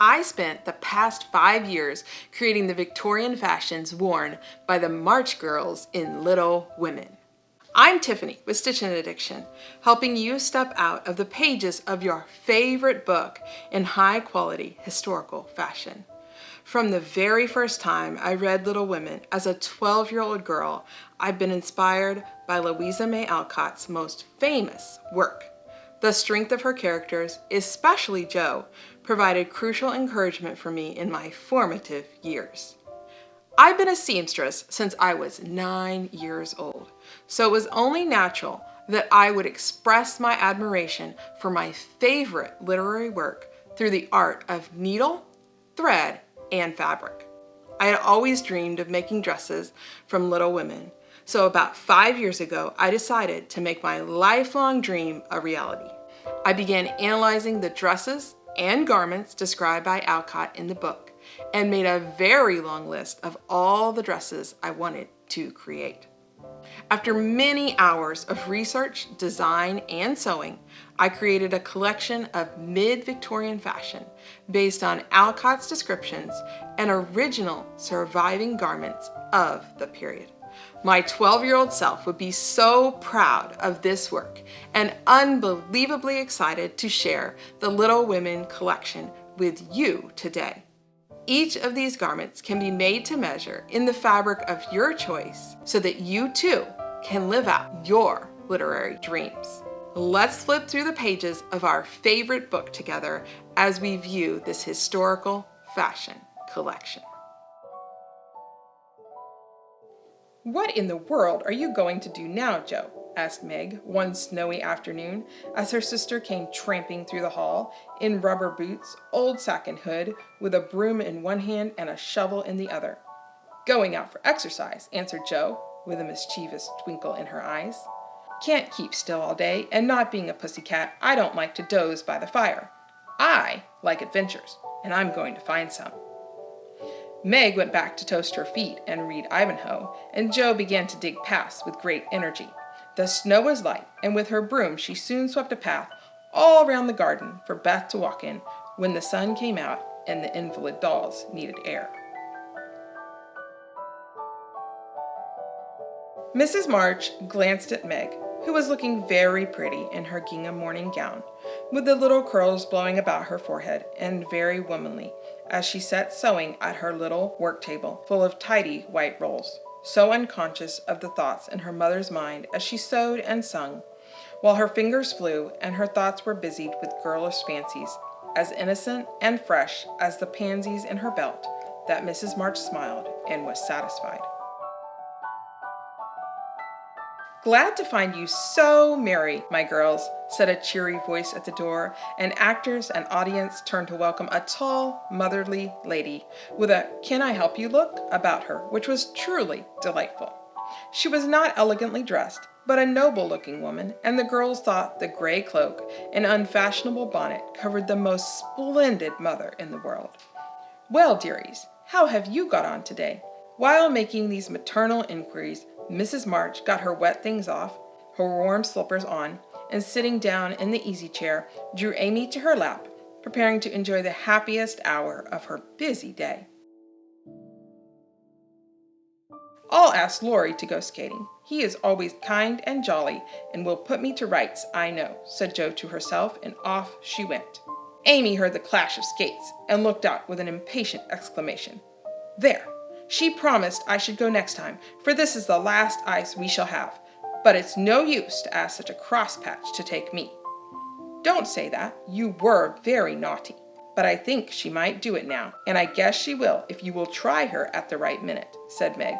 I spent the past 5 years creating the Victorian fashions worn by the March girls in Little Women. I'm Tiffany with Stitchin Addiction, helping you step out of the pages of your favorite book in high-quality historical fashion. From the very first time I read Little Women as a 12-year-old girl, I've been inspired by Louisa May Alcott's most famous work. The strength of her characters, especially Jo, provided crucial encouragement for me in my formative years. I've been a seamstress since I was 9 years old, so it was only natural that I would express my admiration for my favorite literary work through the art of needle, thread, and fabric. I had always dreamed of making dresses from Little Women, so about 5 years ago, I decided to make my lifelong dream a reality. I began analyzing the dresses and garments described by Alcott in the book and made a very long list of all the dresses I wanted to create. After many hours of research, design, and sewing, I created a collection of mid-Victorian fashion based on Alcott's descriptions and original surviving garments of the period. My 12-year-old self would be so proud of this work and unbelievably excited to share the Little Women collection with you today. Each of these garments can be made to measure in the fabric of your choice so that you too can live out your literary dreams. Let's flip through the pages of our favorite book together as we view this historical fashion collection. "What in the world are you going to do now, Jo?" asked Meg one snowy afternoon as her sister came tramping through the hall in rubber boots, old sack and hood, with a broom in one hand and a shovel in the other. "Going out for exercise," answered Jo, with a mischievous twinkle in her eyes. "Can't keep still all day, and not being a pussycat, I don't like to doze by the fire. I like adventures, and I'm going to find some." Meg went back to toast her feet and read Ivanhoe, and Jo began to dig paths with great energy. The snow was light, and with her broom she soon swept a path all round the garden for Beth to walk in when the sun came out and the invalid dolls needed air. Mrs. March glanced at Meg, who was looking very pretty in her gingham morning gown, with the little curls blowing about her forehead, and very womanly, as she sat sewing at her little work table full of tidy white rolls, so unconscious of the thoughts in her mother's mind as she sewed and sung, while her fingers flew and her thoughts were busied with girlish fancies, as innocent and fresh as the pansies in her belt, that Mrs. March smiled and was satisfied. "Glad to find you so merry, my girls," said a cheery voice at the door, and actors and audience turned to welcome a tall, motherly lady with a "can I help you" look about her, which was truly delightful. She was not elegantly dressed, but a noble-looking woman, and the girls thought the gray cloak and unfashionable bonnet covered the most splendid mother in the world. "Well, dearies, how have you got on today?" While making these maternal inquiries, Mrs. March got her wet things off, her warm slippers on, and sitting down in the easy chair, drew Amy to her lap, preparing to enjoy the happiest hour of her busy day. "I'll ask Laurie to go skating. He is always kind and jolly, and will put me to rights, I know," said Jo to herself, and off she went. Amy heard the clash of skates, and looked out with an impatient exclamation. "There! She promised I should go next time, for this is the last ice we shall have. But it's no use to ask such a crosspatch to take me." "Don't say that. You were very naughty. But I think she might do it now, and I guess she will if you will try her at the right minute," said Meg.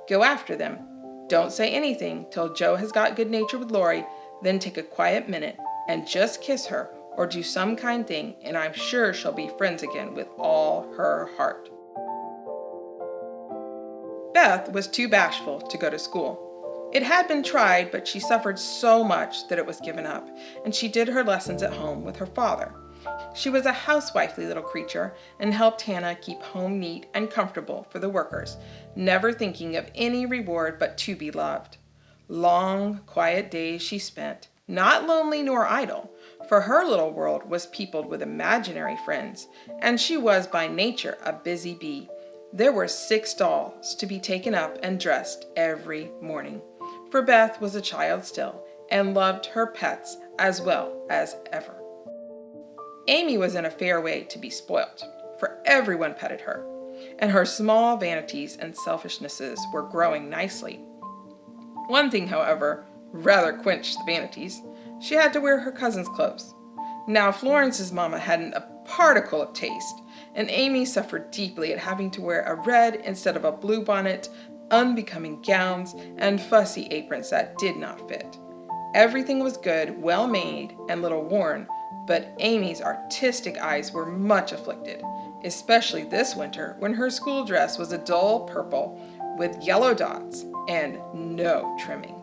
"Go after them. Don't say anything till Jo has got good nature with Laurie, then take a quiet minute and just kiss her or do some kind thing, and I'm sure she'll be friends again with all her heart." Beth was too bashful to go to school. It had been tried, but she suffered so much that it was given up, and she did her lessons at home with her father. She was a housewifely little creature and helped Hannah keep home neat and comfortable for the workers, never thinking of any reward but to be loved. Long, quiet days she spent, not lonely nor idle, for her little world was peopled with imaginary friends, and she was by nature a busy bee. There were 6 dolls to be taken up and dressed every morning, for Beth was a child still and loved her pets as well as ever. Amy was in a fair way to be spoilt, for everyone petted her, and her small vanities and selfishnesses were growing nicely. One thing, however, rather quenched the vanities. She had to wear her cousin's clothes. Now Florence's mama hadn't a particle of taste, and Amy suffered deeply at having to wear a red instead of a blue bonnet, unbecoming gowns, and fussy aprons that did not fit. Everything was good, well made, and little worn, but Amy's artistic eyes were much afflicted, especially this winter when her school dress was a dull purple with yellow dots and no trimming.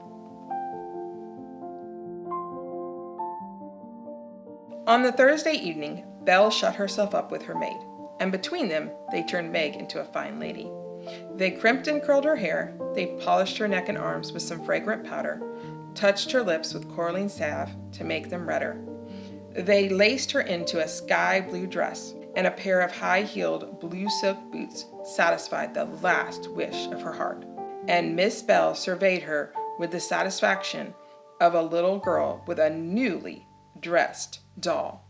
On the Thursday evening, Belle shut herself up with her maid, and between them they turned Meg into a fine lady. They crimped and curled her hair, they polished her neck and arms with some fragrant powder, touched her lips with coralline salve to make them redder. They laced her into a sky blue dress, and a pair of high-heeled blue silk boots satisfied the last wish of her heart. And Miss Belle surveyed her with the satisfaction of a little girl with a newly dressed doll.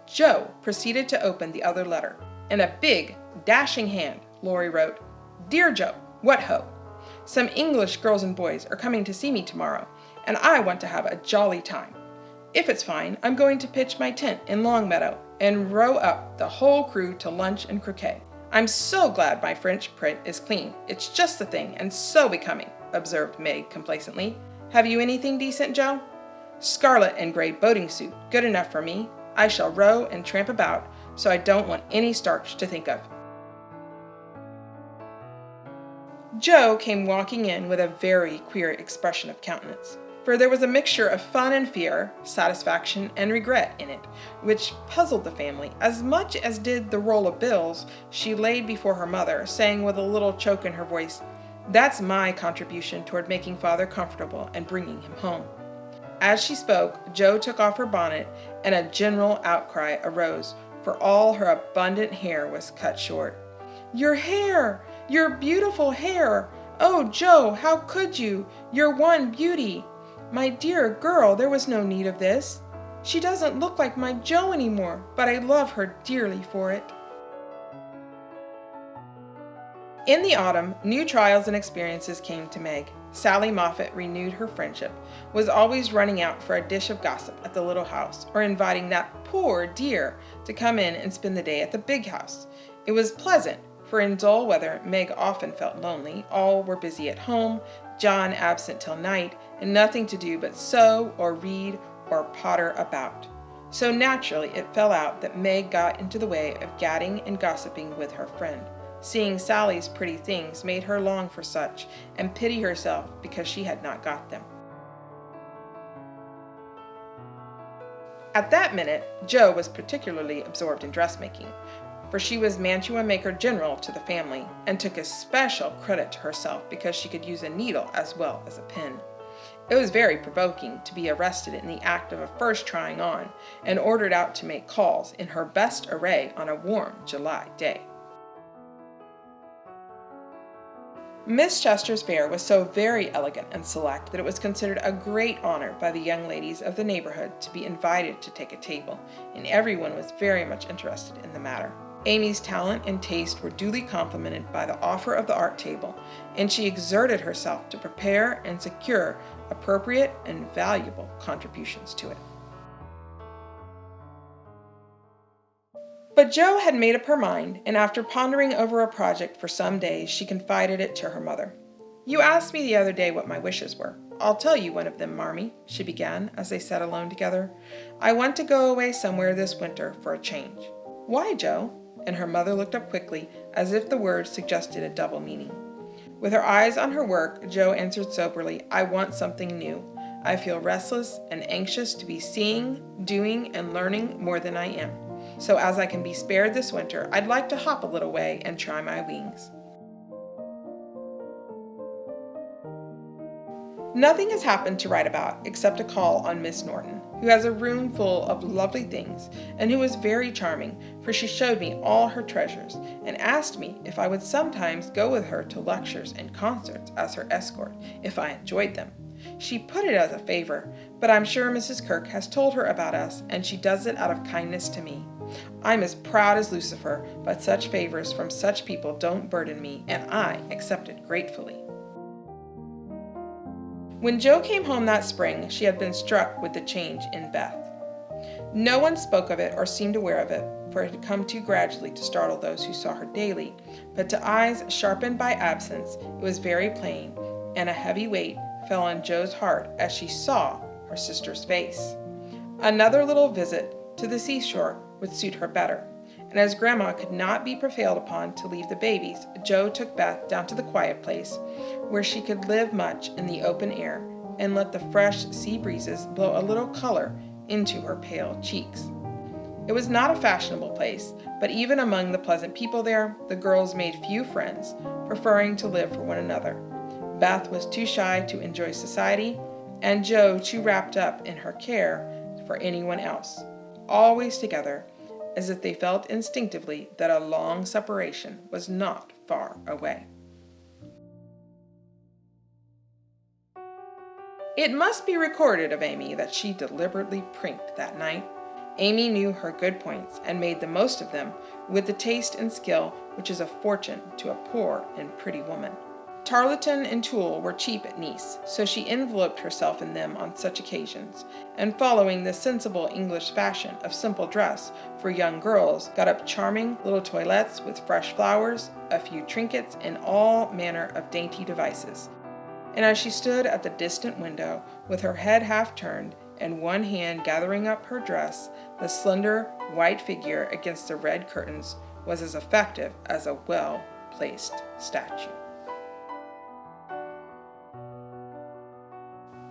Joe proceeded to open the other letter. In a big, dashing hand, Laurie wrote, "Dear Joe, what ho! Some English girls and boys are coming to see me tomorrow, and I want to have a jolly time. If it's fine, I'm going to pitch my tent in Longmeadow and row up the whole crew to lunch and croquet. I'm so glad my French print is clean. It's just the thing and so becoming," observed Meg complacently. "Have you anything decent, Joe?" "Scarlet and gray boating suit, good enough for me. I shall row and tramp about, so I don't want any starch to think of." Joe came walking in with a very queer expression of countenance, for there was a mixture of fun and fear, satisfaction and regret in it, which puzzled the family as much as did the roll of bills she laid before her mother, saying with a little choke in her voice, "That's my contribution toward making Father comfortable and bringing him home." As she spoke, Joe took off her bonnet, and a general outcry arose, for all her abundant hair was cut short. "Your hair! Your beautiful hair! Oh, Joe, how could you? Your one beauty! My dear girl, there was no need of this. She doesn't look like my Joe anymore, but I love her dearly for it." In the autumn, new trials and experiences came to Meg. Sally Moffat renewed her friendship, was always running out for a dish of gossip at the little house, or inviting that poor dear to come in and spend the day at the big house. It was pleasant, for in dull weather Meg often felt lonely. All were busy at home, John absent till night, and nothing to do but sew or read or potter about. So naturally it fell out that Meg got into the way of gadding and gossiping with her friend. Seeing Sally's pretty things made her long for such, and pity herself because she had not got them. At that minute, Joe was particularly absorbed in dressmaking, for she was mantua maker general to the family, and took especial credit to herself because she could use a needle as well as a pen. It was very provoking to be arrested in the act of a first trying on, and ordered out to make calls in her best array on a warm July day. Miss Chester's fare was so very elegant and select that it was considered a great honor by the young ladies of the neighborhood to be invited to take a table, and everyone was very much interested in the matter. Amy's talent and taste were duly complimented by the offer of the art table, and she exerted herself to prepare and secure appropriate and valuable contributions to it. But Jo had made up her mind, and after pondering over a project for some days, she confided it to her mother. "You asked me the other day what my wishes were. I'll tell you one of them, Marmee," she began, as they sat alone together. "I want to go away somewhere this winter for a change." "Why, Jo?" And her mother looked up quickly, as if the words suggested a double meaning. With her eyes on her work, Jo answered soberly, "I want something new. I feel restless and anxious to be seeing, doing, and learning more than I am. So as I can be spared this winter, I'd like to hop a little way and try my wings." Nothing has happened to write about except a call on Miss Norton, who has a room full of lovely things and who was very charming, for she showed me all her treasures and asked me if I would sometimes go with her to lectures and concerts as her escort if I enjoyed them. She put it as a favor, but I'm sure Mrs. Kirk has told her about us and she does it out of kindness to me. I'm as proud as Lucifer, but such favors from such people don't burden me, and I accept it gratefully. When Jo came home that spring, she had been struck with the change in Beth. No one spoke of it or seemed aware of it, for it had come too gradually to startle those who saw her daily, but to eyes sharpened by absence it was very plain, and a heavy weight fell on Jo's heart as she saw her sister's face. Another little visit to the seashore would suit her better, and as Grandma could not be prevailed upon to leave the babies, Jo took Beth down to the quiet place, where she could live much in the open air and let the fresh sea breezes blow a little color into her pale cheeks. It was not a fashionable place, but even among the pleasant people there, the girls made few friends, preferring to live for one another. Beth was too shy to enjoy society, and Jo too wrapped up in her care for anyone else. Always together, as if they felt instinctively that a long separation was not far away. It must be recorded of Amy that she deliberately prinked that night. Amy knew her good points and made the most of them with the taste and skill which is a fortune to a poor and pretty woman. Tarlatan and tulle were cheap at Nice, so she enveloped herself in them on such occasions, and following the sensible English fashion of simple dress for young girls, got up charming little toilettes with fresh flowers, a few trinkets, and all manner of dainty devices. And as she stood at the distant window, with her head half turned and one hand gathering up her dress, the slender white figure against the red curtains was as effective as a well-placed statue.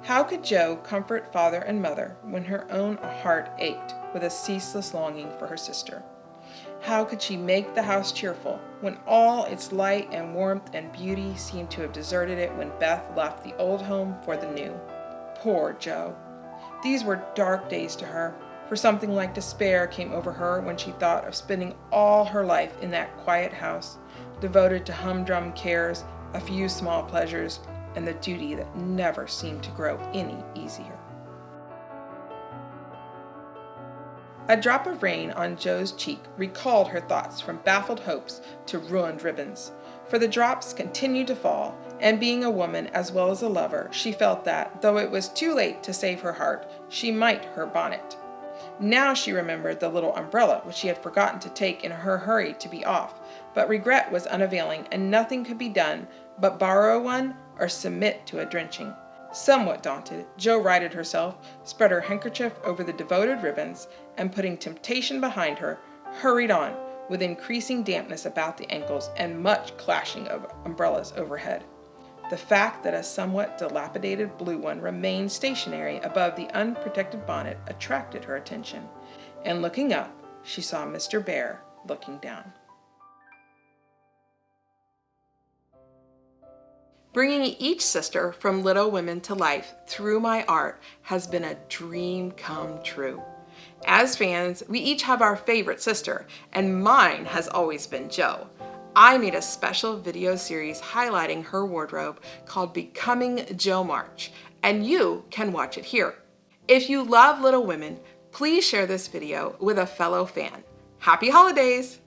How could Jo comfort father and mother when her own heart ached with a ceaseless longing for her sister? How could she make the house cheerful when all its light and warmth and beauty seemed to have deserted it when Beth left the old home for the new? Poor Jo! These were dark days to her, for something like despair came over her when she thought of spending all her life in that quiet house, devoted to humdrum cares, a few small pleasures, and the duty that never seemed to grow any easier. A drop of rain on Jo's cheek recalled her thoughts from baffled hopes to ruined ribbons, for the drops continued to fall, and being a woman as well as a lover, she felt that, though it was too late to save her heart, she might her bonnet. Now she remembered the little umbrella which she had forgotten to take in her hurry to be off, but regret was unavailing, and nothing could be done but borrow one or submit to a drenching. Somewhat daunted, Jo righted herself, spread her handkerchief over the devoted ribbons, and putting temptation behind her, hurried on, with increasing dampness about the ankles and much clashing of umbrellas overhead. The fact that a somewhat dilapidated blue one remained stationary above the unprotected bonnet attracted her attention, and looking up, she saw Mr. Bear looking down. Bringing each sister from Little Women to life through my art has been a dream come true. As fans, we each have our favorite sister, and mine has always been Jo. I made a special video series highlighting her wardrobe called Becoming Jo March, and you can watch it here. If you love Little Women, please share this video with a fellow fan. Happy holidays!